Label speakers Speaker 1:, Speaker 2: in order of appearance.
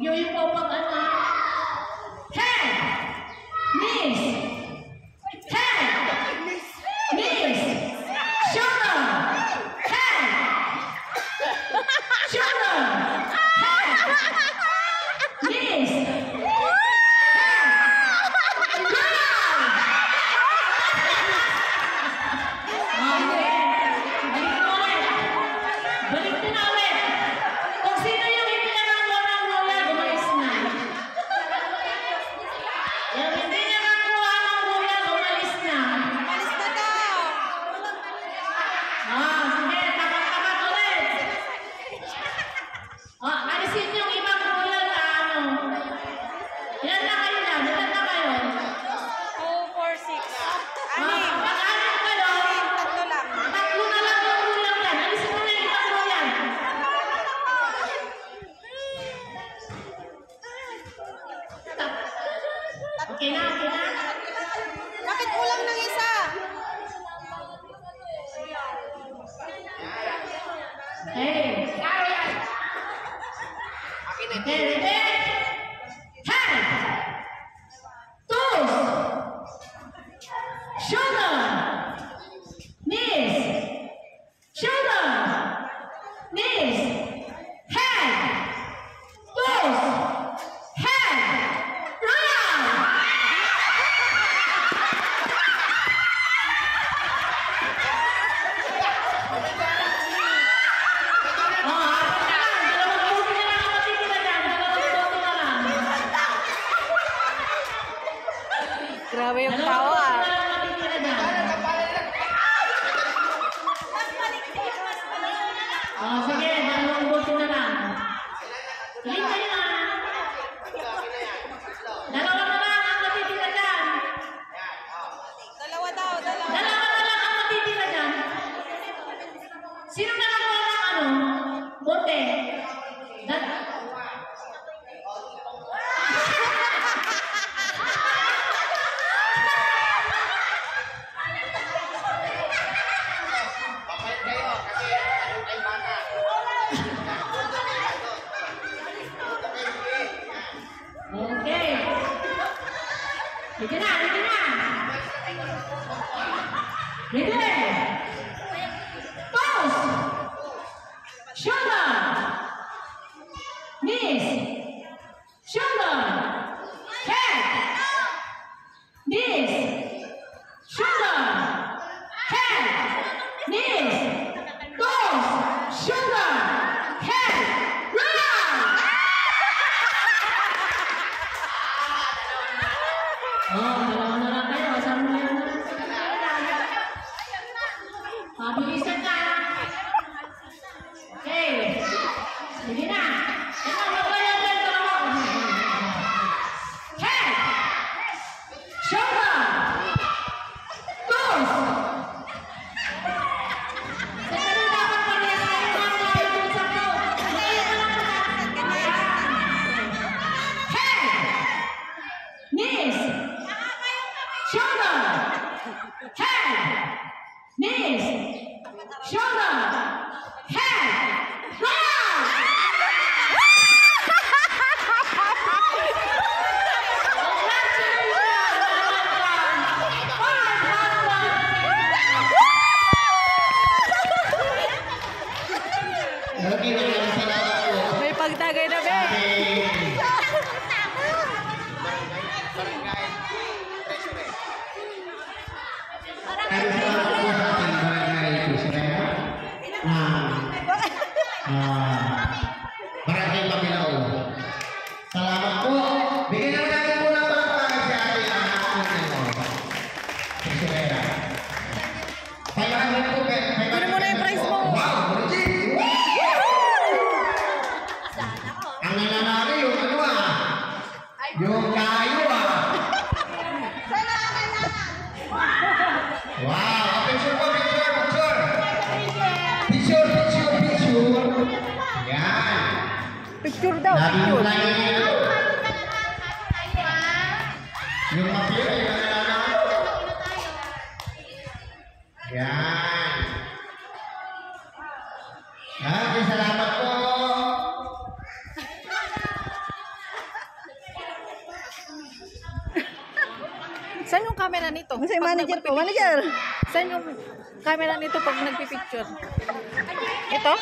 Speaker 1: Mag-yuyong po pag ano. Head! Knees! Head! Knees! Shoulder! Head! Shoulder! Head! Knees! Okay na, okay na.
Speaker 2: Bakit kulang ng isa?
Speaker 1: Hey. Okay, ready? Head. Toes. Shoulder. Knees. Shoulder. Knees. Head. Toes. Head.
Speaker 2: Grabe yung tawa.
Speaker 1: Sige, dalawang boto na lang. Sige kayo na. Dalawa na lang ang matitira dyan.
Speaker 2: Dalawa daw, dalawa.
Speaker 1: Dalawa na lang ang matitira dyan. Sino na lang ang bote? Okay. Sige na, sige na. Ready? Toes. Shoulder. Knees. Shoulder. Head. Knees. Shoulder. Head. Knees. Toes. Shoulder. Head. Dalawa na lang kayo. Saan mo yun? Mabilisan ka. Okay. Sige na. Ito, magkayo kayo. Head. Shoulder. Toes. Saan na dapat parehas kayo mga mga sa ko? Head. Knees. Shoulder, head, knees, shoulder, head,
Speaker 2: May pagtagay na ba?
Speaker 3: Maraming Mabilao. Salamat po. Bigyan naman natin po ng pangkain si ating tesorera. 500 po.
Speaker 2: Kunin mo na yung prize mo.
Speaker 3: Wow! Ang nananalo yung yung kayo Wow! Picture po, picture. Yan.
Speaker 2: Picture daw, picture.
Speaker 3: Yung mapil ay nananalo. Yan. Salamat po.
Speaker 2: Saan yung camera nito?
Speaker 4: Kasi manager po, manager.
Speaker 2: Saan yung camera nito pag nagpipicture? Ito?